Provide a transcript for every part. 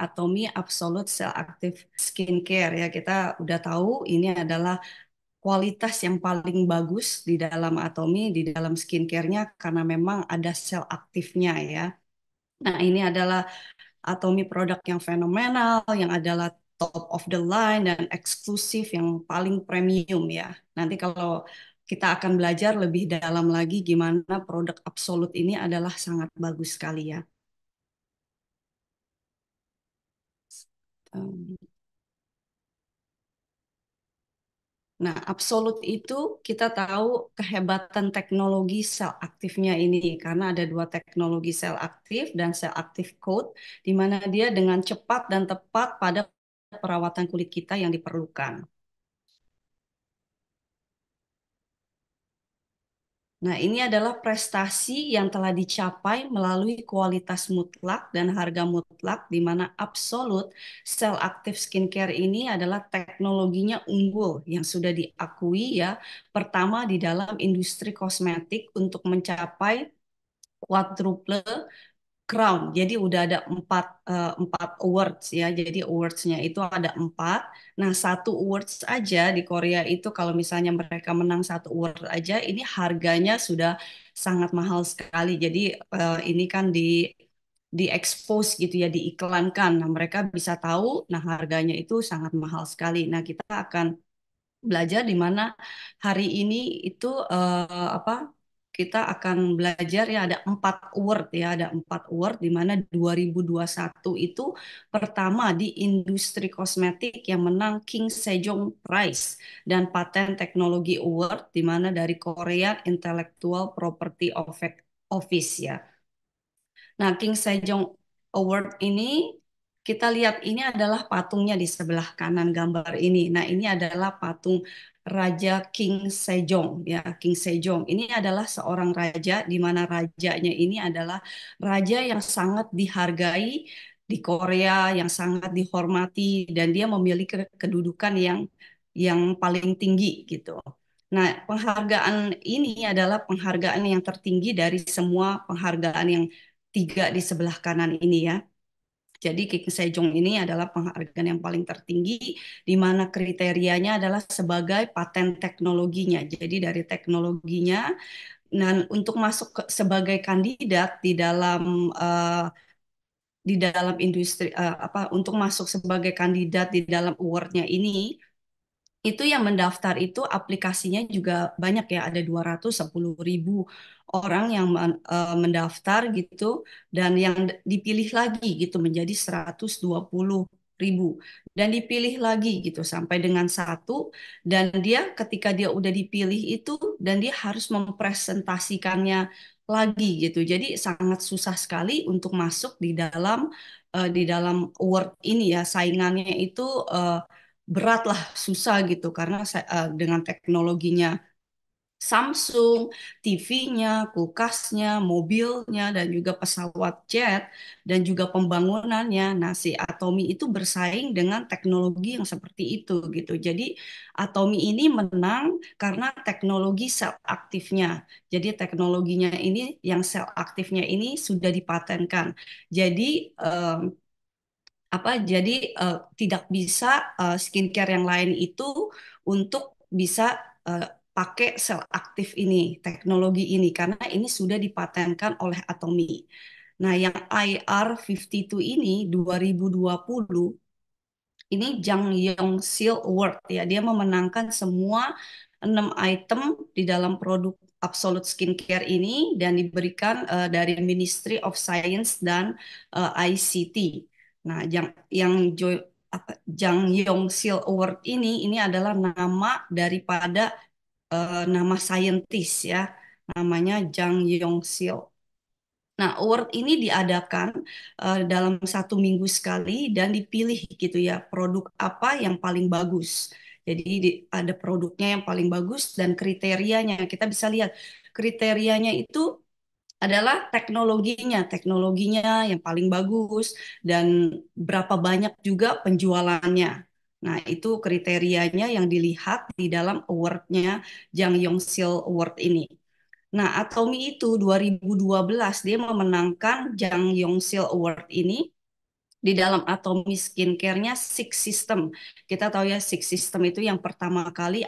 Atomy Absolute Cell Active Skincare ya. Kita udah tahu ini adalah kualitas yang paling bagus di dalam Atomy, di dalam skincare-nya karena memang ada sel aktifnya ya. Nah, ini adalah Atomy produk yang fenomenal, yang adalah top of the line dan eksklusif yang paling premium ya. Nanti kalau kita akan belajar lebih dalam lagi gimana produk Absolut ini adalah sangat bagus sekali ya. Um, Nah, absolut itu kita tahu kehebatan teknologi sel aktifnya ini karena ada dua teknologi sel aktif dan sel aktif coat di mana dia dengan cepat dan tepat pada perawatan kulit kita yang diperlukan. Nah, ini adalah prestasi yang telah dicapai melalui kualitas mutlak dan harga mutlak, di mana absolut Cell Active Skincare ini adalah teknologinya unggul yang sudah diakui ya, pertama di dalam industri kosmetik untuk mencapai quadruple crown. Jadi udah ada empat awards ya. Jadi awardsnya itu ada empat. Nah, satu awards aja di Korea itu kalau misalnya mereka menang satu award aja, ini harganya sudah sangat mahal sekali. Jadi ini kan di expose gitu ya, diiklankan. Nah, mereka bisa tahu. Nah, harganya itu sangat mahal sekali. Nah, kita akan belajar di mana hari ini itu apa kita akan belajar ya ada empat award ya ada empat award di mana 2021 itu pertama di industri kosmetik yang menang King Sejong Prize dan Paten Teknologi Award di mana dari Korea Intellectual Property Office ya. Nah, King Sejong Award ini kita lihat ini adalah patungnya di sebelah kanan gambar ini. Nah, ini adalah patung Raja King Sejong ya, King Sejong. Ini adalah seorang raja di mana rajanya ini adalah raja yang sangat dihargai di Korea, yang sangat dihormati dan dia memiliki kedudukan yang paling tinggi gitu. Nah, penghargaan ini adalah penghargaan yang tertinggi dari semua penghargaan yang tiga di sebelah kanan ini ya. Jadi King Sejong ini adalah penghargaan yang paling tertinggi di mana kriterianya adalah sebagai paten teknologinya. Jadi dari teknologinya dan untuk masuk sebagai kandidat di dalam industri apa untuk masuk sebagai kandidat di dalam awardnya ini itu yang mendaftar itu aplikasinya juga banyak ya, ada 210.000 orang yang mendaftar gitu, dan yang dipilih lagi gitu menjadi 120.000 dan dipilih lagi gitu sampai dengan satu, dan dia ketika dia udah dipilih itu dan dia harus mempresentasikannya lagi gitu. Jadi sangat susah sekali untuk masuk di dalam award ini ya, saingannya itu berat lah, susah gitu karena dengan teknologinya Samsung, TV-nya, kulkasnya, mobilnya, dan juga pesawat jet, dan juga pembangunannya. Nah, si Atomy itu bersaing dengan teknologi yang seperti itu gitu. Jadi, Atomy ini menang karena teknologi sel aktifnya. Jadi, teknologinya ini, yang sel aktifnya ini sudah dipatenkan. Jadi, jadi tidak bisa skincare yang lain itu untuk bisa eh, pakai sel aktif ini, teknologi ini karena ini sudah dipatenkan oleh Atomy. Nah, yang IR52 ini 2020 ini Jang Yong Sil Award ya. Dia memenangkan semua 6 item di dalam produk Absolute Skincare ini dan diberikan dari Ministry of Science dan ICT. Nah, yang Jang Yong Sil Award ini adalah nama daripada nama saintis ya. Namanya Jang Yong Sil. Nah, award ini diadakan dalam 1 minggu sekali dan dipilih gitu ya produk apa yang paling bagus. Jadi ada produknya yang paling bagus dan kriterianya kita bisa lihat kriterianya itu adalah teknologinya yang paling bagus dan berapa banyak juga penjualannya. Nah, itu kriterianya yang dilihat di dalam awardnya Jang Yong Sil Award ini. Nah, Atomy itu 2012 dia memenangkan Jang Yong Sil Award ini Di dalam Atomy Skincare-nya Six System. Kita tahu ya Six System itu yang pertama kali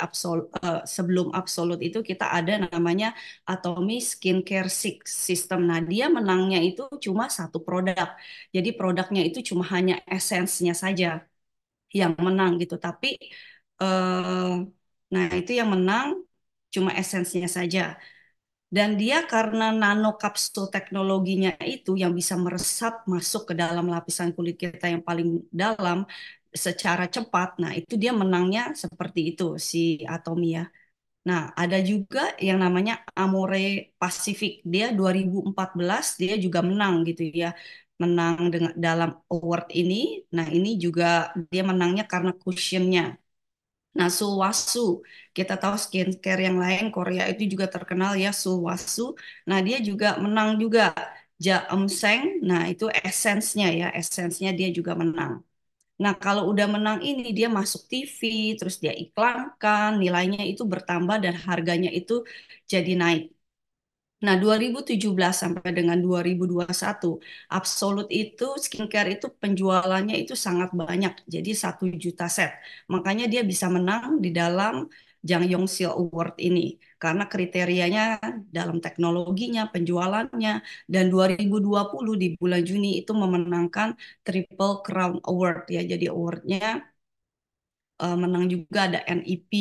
sebelum Absolute itu kita ada namanya Atomy Skincare Six System. Nah, dia menangnya itu cuma satu produk. Jadi produknya itu cuma hanya esensnya saja yang menang gitu. Tapi eh, nah itu yang menang cuma esensinya saja. Dan dia karena nano kapsul teknologinya itu yang bisa meresap masuk ke dalam lapisan kulit kita yang paling dalam secara cepat. Nah, itu dia menangnya seperti itu si Atomy ya. Nah, ada juga yang namanya Amore Pacific. Dia 2014 dia juga menang gitu ya. Menang dengan dalam award ini. Nah, ini juga dia menangnya karena cushionnya. Nah, Sulwhasoo, kita tahu skincare yang lain Korea itu juga terkenal ya Sulwhasoo. Nah, dia juga menang juga. Jaemseng, nah itu esensnya ya, esensnya dia juga menang. Nah, kalau udah menang ini dia masuk TV, terus dia iklankan, nilainya itu bertambah dan harganya itu jadi naik. Nah, 2017 sampai dengan 2021, Absolute itu skincare itu penjualannya itu sangat banyak, jadi 1 juta set. Makanya dia bisa menang di dalam Jang Yongsil Award ini karena kriterianya dalam teknologinya, penjualannya, dan 2020 di bulan Juni itu memenangkan Triple Crown Award ya. Jadi awardnya menang juga ada NEP,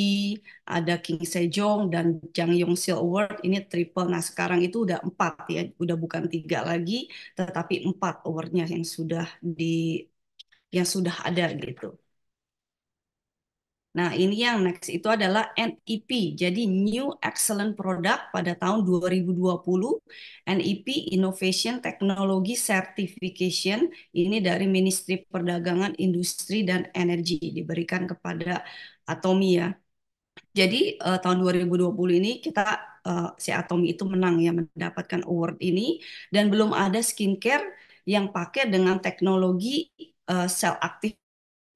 ada King Sejong dan Jang Yongsil Award ini triple. Nah sekarang itu udah 4 ya, udah bukan 3 lagi, tetapi 4 awardnya yang sudah ada gitu. Nah, ini yang next itu adalah NEP. Jadi New Excellent Product pada tahun 2020. NEP Innovation Technology Certification ini dari Ministry Perdagangan, Industri dan Energi diberikan kepada Atomy ya. Jadi tahun 2020 ini si Atomy itu menang ya mendapatkan award ini dan belum ada skincare yang pakai dengan teknologi sel aktif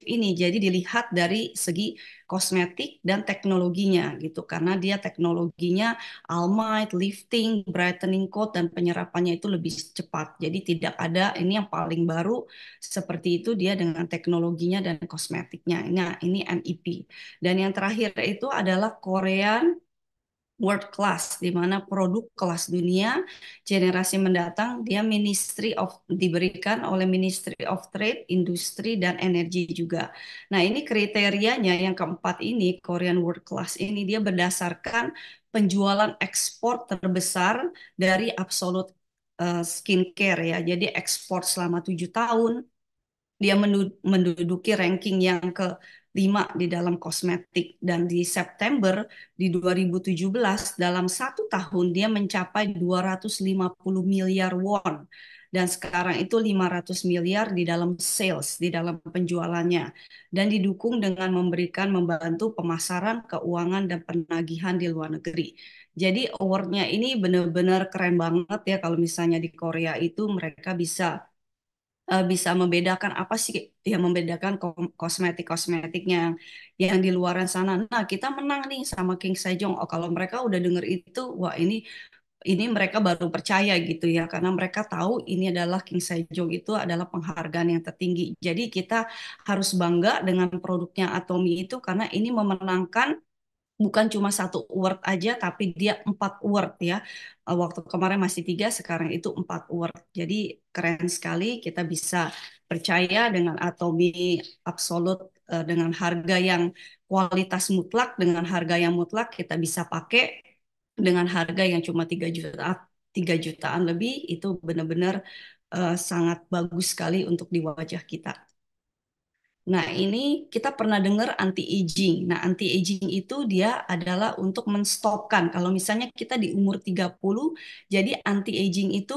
ini. Jadi dilihat dari segi kosmetik dan teknologinya gitu. Karena dia teknologinya Almite, lifting, brightening coat dan penyerapannya itu lebih cepat. Jadi tidak ada ini yang paling baru seperti itu dia dengan teknologinya dan kosmetiknya. Ini NEP. Dan yang terakhir itu adalah Korean world class, di mana produk kelas dunia generasi mendatang dia diberikan oleh Ministry of Trade, Industri dan Energi juga. Nah, ini kriterianya yang keempat ini Korean world class ini dia berdasarkan penjualan ekspor terbesar dari Absolute Skincare ya. Jadi ekspor selama 7 tahun dia menduduki ranking yang ke-5 di dalam kosmetik dan di September di 2017 dalam 1 tahun dia mencapai 250 miliar won dan sekarang itu 500 miliar di dalam sales, di dalam penjualannya dan didukung dengan membantu pemasaran, keuangan dan penagihan di luar negeri. Jadi awardnya ini benar-benar keren banget ya kalau misalnya di Korea itu mereka bisa membedakan apa sih yang membedakan kosmetik-kosmetiknya yang di luaran sana. Nah, kita menang nih sama King Sejong. Oh, kalau mereka udah denger itu, wah ini mereka baru percaya gitu ya, karena mereka tahu ini adalah King Sejong itu adalah penghargaan yang tertinggi. Jadi kita harus bangga dengan produknya Atomy itu karena ini memenangkan bukan cuma satu award aja, tapi dia 4 award ya. Waktu kemarin masih 3, sekarang itu 4 award. Jadi keren sekali kita bisa percaya dengan Atomy Absolute dengan harga yang kualitas mutlak, dengan harga yang mutlak kita bisa pakai dengan harga yang cuma 3 jutaan lebih itu benar-benar sangat bagus sekali untuk di wajah kita. Nah, ini kita pernah dengar anti-aging. Nah, anti-aging itu dia adalah untuk menstopkan. Kalau misalnya kita di umur 30, jadi anti-aging itu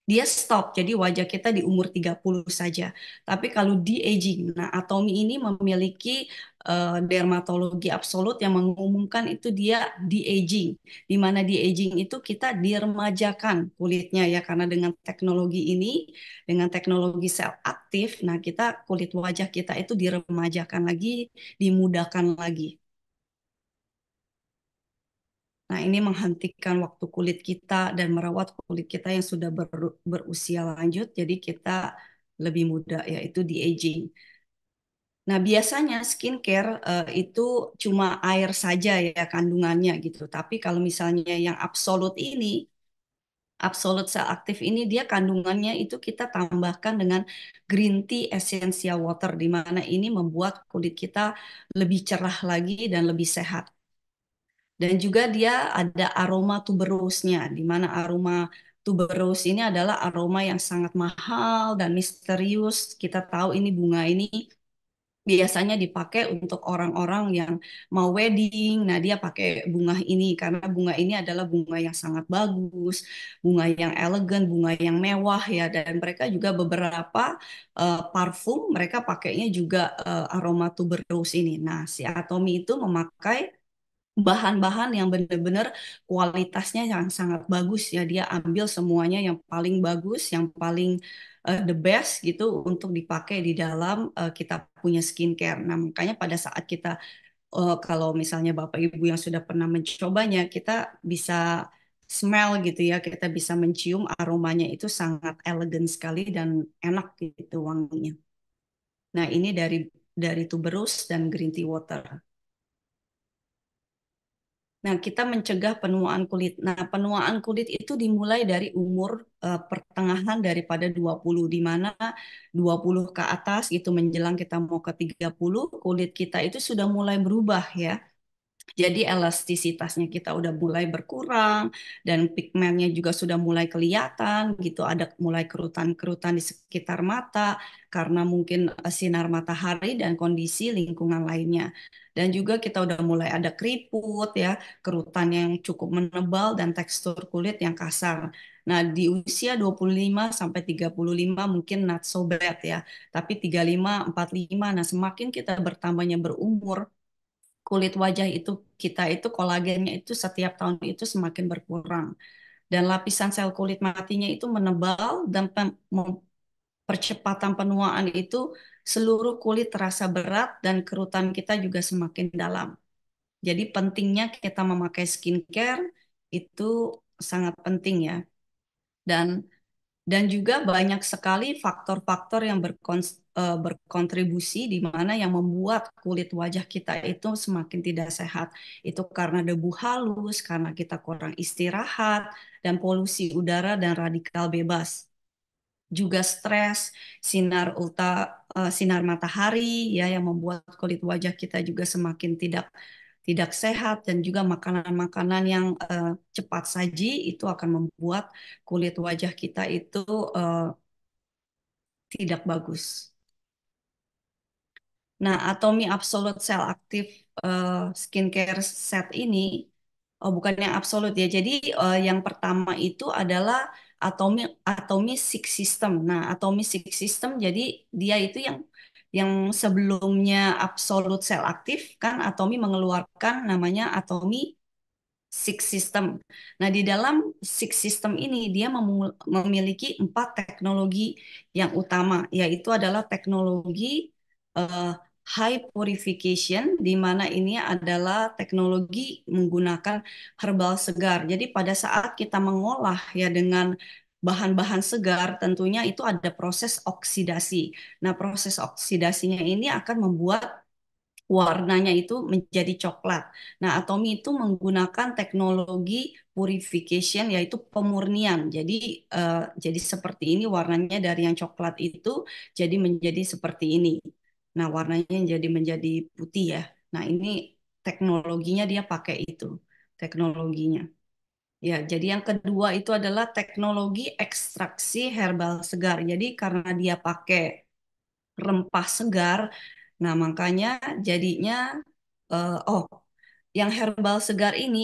dia stop. Jadi wajah kita di umur 30 saja. Tapi kalau de-aging, nah Atomy ini memiliki dermatologi absolut yang mengumumkan itu dia de-aging. Di mana de-aging itu kita diremajakan kulitnya ya karena dengan teknologi ini, dengan teknologi sel aktif, nah kita kulit wajah kita itu diremajakan lagi, dimudahkan lagi. Nah, ini menghentikan waktu kulit kita dan merawat kulit kita yang sudah berusia lanjut. Jadi kita lebih muda, yaitu di aging. Nah, biasanya skincare itu cuma air saja ya kandungannya gitu. Tapi kalau misalnya yang absolut ini, absolut sel aktif ini dia kandungannya itu kita tambahkan dengan green tea essential water di mana ini membuat kulit kita lebih cerah lagi dan lebih sehat. Dan juga dia ada aroma tuberosnya, di mana aroma tuberose ini adalah aroma yang sangat mahal dan misterius. Kita tahu ini bunga ini biasanya dipakai untuk orang-orang yang mau wedding. Nah, dia pakai bunga ini karena bunga ini adalah bunga yang sangat bagus, bunga yang elegan, bunga yang mewah ya. Dan mereka juga beberapa parfum mereka pakainya juga aroma tuberose ini. Nah, si Atomy itu memakai bahan-bahan yang benar-benar kualitasnya yang sangat bagus ya. Dia ambil semuanya yang paling bagus, yang paling the best gitu untuk dipakai di dalam kita punya skincare. Nah, makanya pada saat kita kalau misalnya Bapak Ibu yang sudah pernah mencobanya, kita bisa smell gitu ya, kita bisa mencium aromanya itu sangat elegan sekali dan enak gitu wanginya. Nah, ini dari tuberose dan green tea water. Nah, kita mencegah penuaan kulit. Nah, penuaan kulit itu dimulai dari umur pertengahan daripada 20, di mana 20 ke atas gitu menjelang kita mau ke 30, kulit kita itu sudah mulai berubah ya. Jadi elastisitasnya kita udah mulai berkurang dan pigmennya juga sudah mulai kelihatan gitu. Ada mulai kerutan-kerutan di sekitar mata karena mungkin sinar matahari dan kondisi lingkungan lainnya. Dan juga kita udah mulai ada keriput ya, kerutan yang cukup menebal dan tekstur kulit yang kasar. Nah, di usia 25 sampai 35 mungkin not so bad ya. Tapi 35, 45, nah semakin kita bertambahnya berumur, kulit wajah itu kita itu kolagennya itu setiap tahun itu semakin berkurang dan lapisan sel kulit matinya itu menebal dan percepatan penuaan itu seluruh kulit terasa berat dan kerutan kita juga semakin dalam. Jadi pentingnya kita memakai skincare itu sangat penting ya. Dan juga banyak sekali faktor-faktor yang berkontribusi di mana yang membuat kulit wajah kita itu semakin tidak sehat. Itu karena debu halus, karena kita kurang istirahat, dan polusi udara dan radikal bebas. Juga stres, sinar matahari ya yang membuat kulit wajah kita juga semakin tidak tidak sehat dan juga makanan-makanan yang cepat saji itu akan membuat kulit wajah kita itu eh, tidak bagus. Nah, Atomy Absolute Cell Active Skincare Set ini, oh bukan yang absolut ya. Jadi yang pertama itu adalah Atomy Atomy Six System. Nah, Atomy Six System jadi dia itu yang sebelumnya Absolute Cell Active kan Atomy mengeluarkan namanya Atomy Six System. Nah, di dalam Six System ini dia memiliki 4 teknologi yang utama, yaitu adalah teknologi eh, high purification, di mana ini adalah teknologi menggunakan herbal segar. Jadi pada saat kita mengolah ya dengan bahan-bahan segar, tentunya itu ada proses oksidasi. Nah, proses oksidasinya ini akan membuat warnanya itu menjadi coklat. Nah, Atomy itu menggunakan teknologi purification yaitu pemurnian. Jadi seperti ini warnanya dari yang coklat itu jadi menjadi seperti ini. Nah, warnanya jadi menjadi putih ya. Nah, ini teknologinya dia pakai itu. Teknologinya. Ya, jadi yang kedua itu adalah teknologi ekstraksi herbal segar. Jadi karena dia pakai rempah segar. Nah, makanya jadinya oh, yang herbal segar ini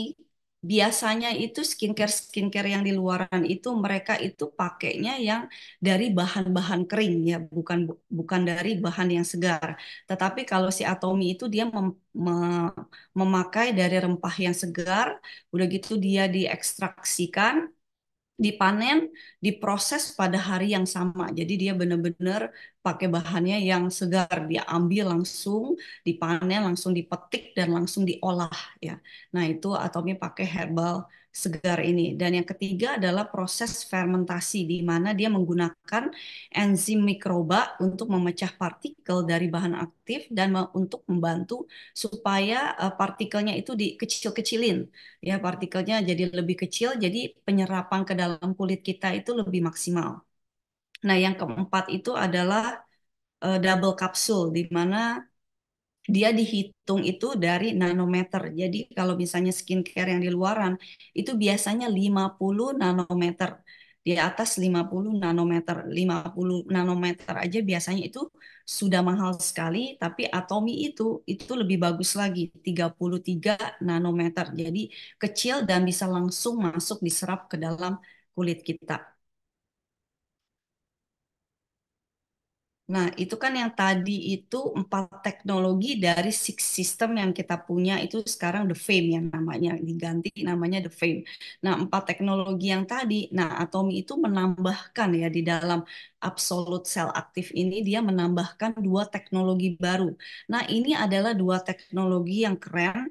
biasanya itu skincare yang di luaran itu mereka itu pakainya yang dari bahan-bahan kering ya, bukan dari bahan yang segar. Tetapi kalau si Atomy itu dia memakai dari rempah yang segar, udah gitu dia diekstraksikan, dipanen, diproses pada hari yang sama. Jadi dia benar-benar pakai bahannya yang segar, dia ambil langsung, dipanen, langsung dipetik dan langsung diolah ya. Nah, itu Atomi pakai herbal segar ini. Dan yang ketiga adalah proses fermentasi di mana dia menggunakan enzim mikroba untuk memecah partikel dari bahan aktif dan untuk membantu supaya partikelnya itu dikecil-kecilin ya, partikelnya jadi lebih kecil, jadi penyerapan ke dalam kulit kita itu lebih maksimal. Nah, yang keempat itu adalah double kapsul, di mana dia dihitung itu dari nanometer. Jadi kalau misalnya skincare yang di luaran itu biasanya 50 nanometer. Di atas 50 nanometer. 50 nanometer aja biasanya itu sudah mahal sekali, tapi Atomi itu lebih bagus lagi, 33 nanometer. Jadi kecil dan bisa langsung masuk diserap ke dalam kulit kita. Nah, itu kan yang tadi itu empat teknologi dari six system yang kita punya itu sekarang The Fame yang namanya diganti namanya The Fame. Nah, empat teknologi yang tadi, nah Atomi itu menambahkan ya di dalam Absolute Cell Active ini dia menambahkan dua teknologi baru. Nah, ini adalah dua teknologi yang keren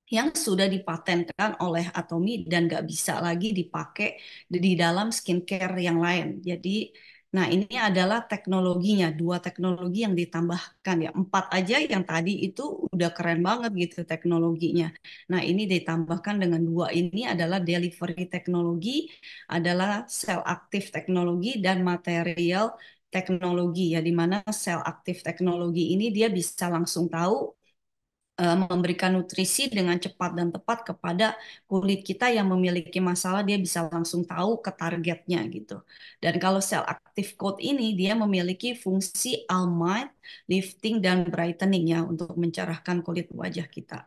yang sudah dipatenkan oleh Atomi dan nggak bisa lagi dipakai di dalam skincare yang lain. Jadi, nah ini adalah teknologinya, dua teknologi yang ditambahkan ya. Empat aja yang tadi itu udah keren banget gitu teknologinya. Nah ini ditambahkan dengan dua ini adalah delivery teknologi, adalah sel aktif teknologi dan material teknologi ya, di mana sel aktif teknologi ini dia bisa langsung tahu memberikan nutrisi dengan cepat dan tepat kepada kulit kita yang memiliki masalah, dia bisa langsung tahu ke targetnya gitu. Dan kalau sel active coat ini dia memiliki fungsi almide, lifting dan brightening ya untuk mencerahkan kulit wajah kita.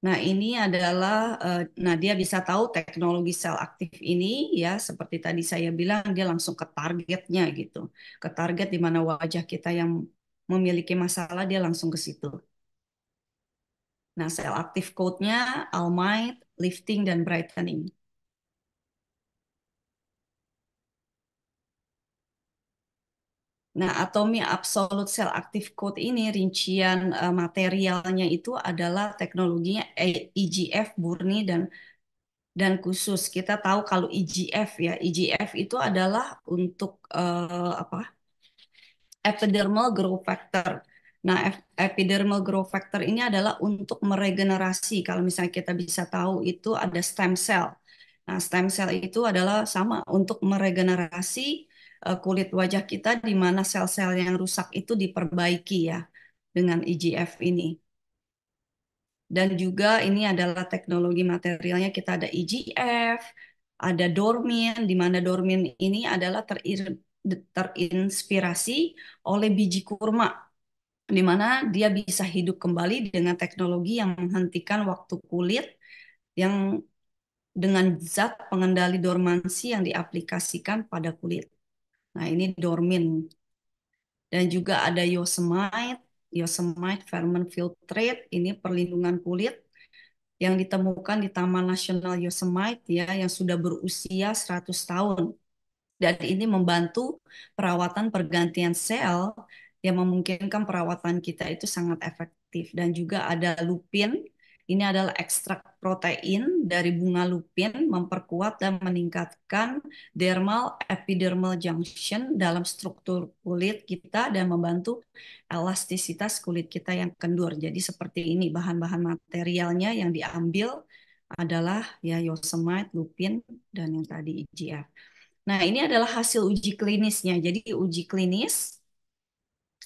Nah, ini adalah nah dia bisa tahu teknologi sel aktif ini ya seperti tadi saya bilang dia langsung ke targetnya gitu. Ke target di mana wajah kita yang memiliki masalah dia langsung ke situ. Nah, sel aktif code-nya Almite, Lifting, dan Brightening. Nah, Atomi Absolute Cell Active Code ini rincian materialnya itu adalah teknologinya EGF, murni dan khusus. Kita tahu kalau EGF ya, EGF itu adalah untuk apa? Epidermal growth factor. Nah, epidermal growth factor ini adalah untuk meregenerasi. Kalau misalnya kita bisa tahu itu ada stem cell. Nah, stem cell itu adalah sama untuk meregenerasi kulit wajah kita di mana sel-sel yang rusak itu diperbaiki ya dengan EGF ini. Dan juga ini adalah teknologi materialnya kita ada EGF, ada Dormin, di mana Dormin ini adalah terinspirasi oleh biji kurma, di mana dia bisa hidup kembali dengan teknologi yang menghentikan waktu kulit yang dengan zat pengendali dormansi yang diaplikasikan pada kulit. Nah, ini Dormin. Dan juga ada Yosemite, Yosemite Ferment Filtrate, ini perlindungan kulit yang ditemukan di Taman Nasional Yosemite ya yang sudah berusia 100 tahun. Dan ini membantu perawatan pergantian sel yang memungkinkan perawatan kita itu sangat efektif. Dan juga ada lupin. Ini adalah ekstrak protein dari bunga lupin memperkuat dan meningkatkan dermal epidermal junction dalam struktur kulit kita dan membantu elastisitas kulit kita yang kendur. Jadi seperti ini bahan-bahan materialnya yang diambil adalah ya yosemite, lupin, dan yang tadi EGF. Nah, ini adalah hasil uji klinisnya. Jadi uji klinis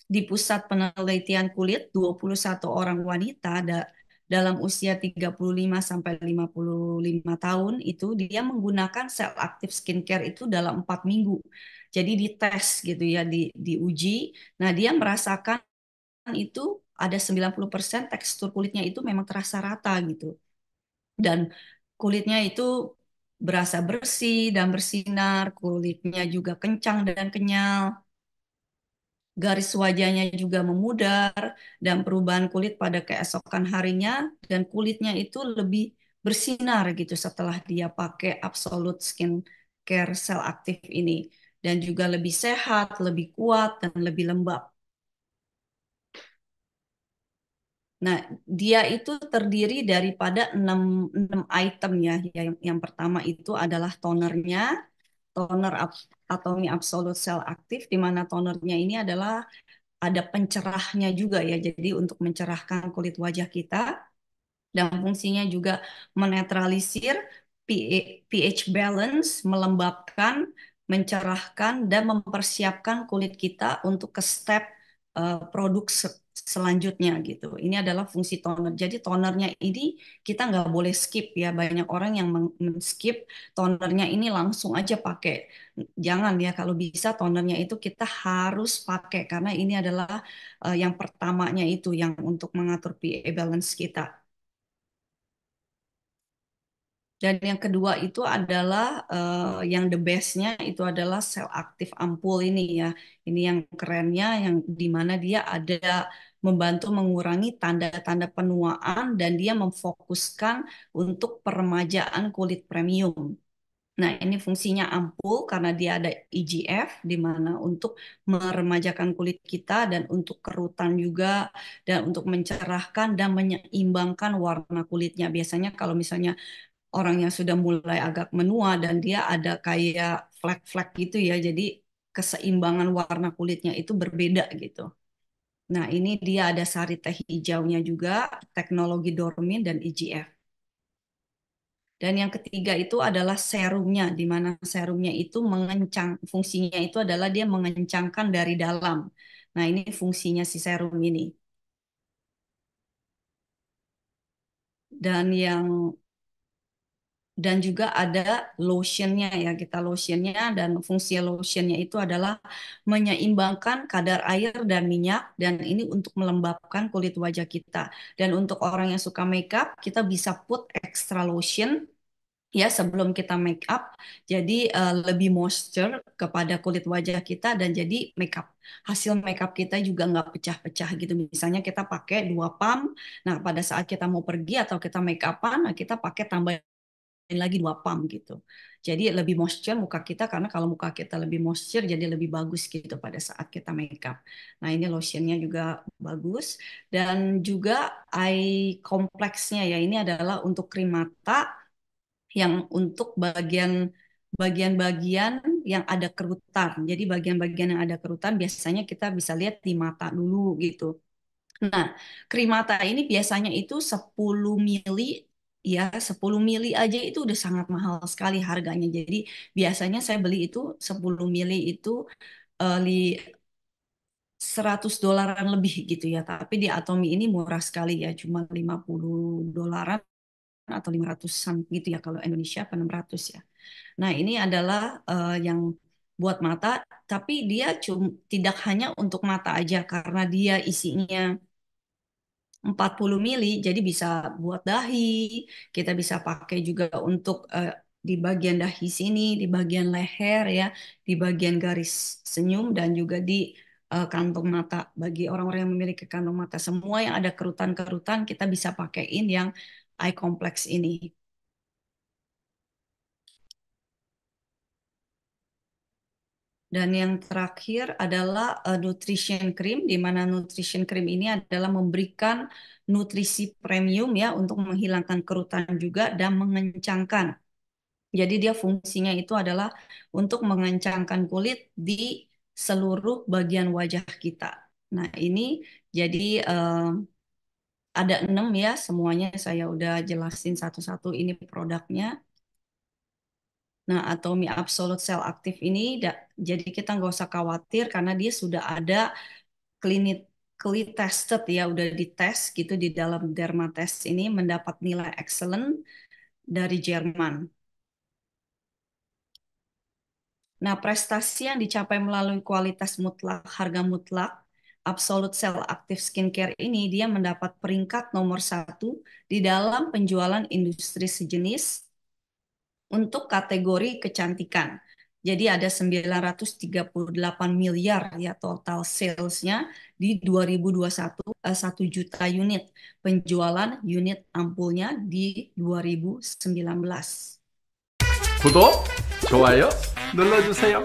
di Pusat Penelitian Kulit 21 orang wanita dalam usia 35 sampai 55 tahun itu dia menggunakan sel aktif skincare itu dalam 4 minggu. Jadi dites gitu ya, diuji. Nah, dia merasakan itu ada 90% tekstur kulitnya itu memang terasa rata gitu. Dan kulitnya itu berasa bersih dan bersinar, kulitnya juga kencang dan kenyal, garis wajahnya juga memudar, dan perubahan kulit pada keesokan harinya, dan kulitnya itu lebih bersinar gitu setelah dia pakai Absolute Skin Care Cell Active ini. dan juga lebih sehat, lebih kuat, dan lebih lembab. Nah, dia itu terdiri daripada 6 item ya. Yang pertama itu adalah tonernya, toner Atomy Absolute Cell Active, di mana tonernya ini adalah ada pencerahnya juga ya. Jadi untuk mencerahkan kulit wajah kita dan fungsinya juga menetralisir pH balance, melembabkan, mencerahkan dan mempersiapkan kulit kita untuk ke step produk selanjutnya gitu. Ini adalah fungsi toner. Jadi tonernya ini kita nggak boleh skip ya. Banyak orang yang men-skip tonernya ini langsung aja pakai. Jangan ya, kalau bisa tonernya itu kita harus pakai karena ini adalah yang pertamanya itu yang untuk mengatur pH balance kita. Dan yang kedua itu adalah yang the bestnya itu adalah sel aktif ampul ini ya. Ini yang kerennya yang dimana dia ada membantu mengurangi tanda-tanda penuaan dan dia memfokuskan untuk peremajaan kulit premium. Nah, ini fungsinya ampul karena dia ada EGF di mana untuk meremajakan kulit kita dan untuk kerutan juga dan untuk mencerahkan dan menyeimbangkan warna kulitnya. Biasanya kalau misalnya orang yang sudah mulai agak menua dan dia ada kayak flek-flek gitu ya. Jadi keseimbangan warna kulitnya itu berbeda gitu. Nah, ini dia ada sari teh hijaunya juga, teknologi Dormin dan IGF. Dan yang ketiga itu adalah serumnya, di mana serumnya itu fungsinya itu adalah dia mengencangkan dari dalam. Nah, ini fungsinya si serum ini. Dan juga ada lotionnya ya, kita lotionnya dan fungsi lotionnya itu adalah menyeimbangkan kadar air dan minyak dan ini untuk melembabkan kulit wajah kita. Dan untuk orang yang suka makeup kita bisa put extra lotion ya sebelum kita make up, jadi lebih moisture kepada kulit wajah kita dan jadi makeup hasil makeup kita juga nggak pecah-pecah gitu. Misalnya kita pakai 2 pump, nah pada saat kita mau pergi atau kita make upan, nah kita pakai tambah lagi 2 pump gitu. Jadi lebih moisture muka kita karena kalau muka kita lebih moisture jadi lebih bagus gitu pada saat kita makeup. Nah ini lotionnya juga bagus dan juga eye complex-nya ya ini adalah untuk krim mata yang untuk bagian-bagian yang ada kerutan. Jadi bagian-bagian yang ada kerutan biasanya kita bisa lihat di mata dulu gitu. Nah, krim mata ini biasanya itu 10 mili ya, 10 mili aja itu udah sangat mahal sekali harganya. Jadi biasanya saya beli itu 10 mili itu eh, li, $100 lebih gitu ya. Tapi di Atomi ini murah sekali ya, cuma $50 atau 500-an gitu ya kalau Indonesia 600 ya. Nah, ini adalah yang buat mata, tapi dia tidak hanya untuk mata aja karena dia isinya 40 mili, jadi bisa buat dahi, kita bisa pakai juga untuk di bagian dahi sini, di bagian leher ya, di bagian garis senyum dan juga di kantong mata. Bagi orang-orang yang memiliki kantong mata, semua yang ada kerutan-kerutan kita bisa pakaiin yang eye complex ini. Dan yang terakhir adalah nutrition cream, di mana nutrition cream ini adalah memberikan nutrisi premium ya untuk menghilangkan kerutan juga dan mengencangkan. Jadi dia fungsinya itu adalah untuk mengencangkan kulit di seluruh bagian wajah kita. Nah ini jadi ada 6 ya, semuanya saya udah jelasin satu-satu ini produknya. Nah, Atomy Absolute Cell Active ini jadi kita nggak usah khawatir karena dia sudah ada clinically tested ya, udah dites gitu di dalam Dermatest ini mendapat nilai excellent dari Jerman. Nah, prestasi yang dicapai melalui kualitas mutlak, harga mutlak, Absolute Cell Active Skincare ini dia mendapat peringkat nomor 1 di dalam penjualan industri sejenis untuk kategori kecantikan. Jadi ada 938 miliar ya total salesnya di 2021, 1 juta unit penjualan unit ampulnya di 2019. 구독, 좋아요 눌러주세요.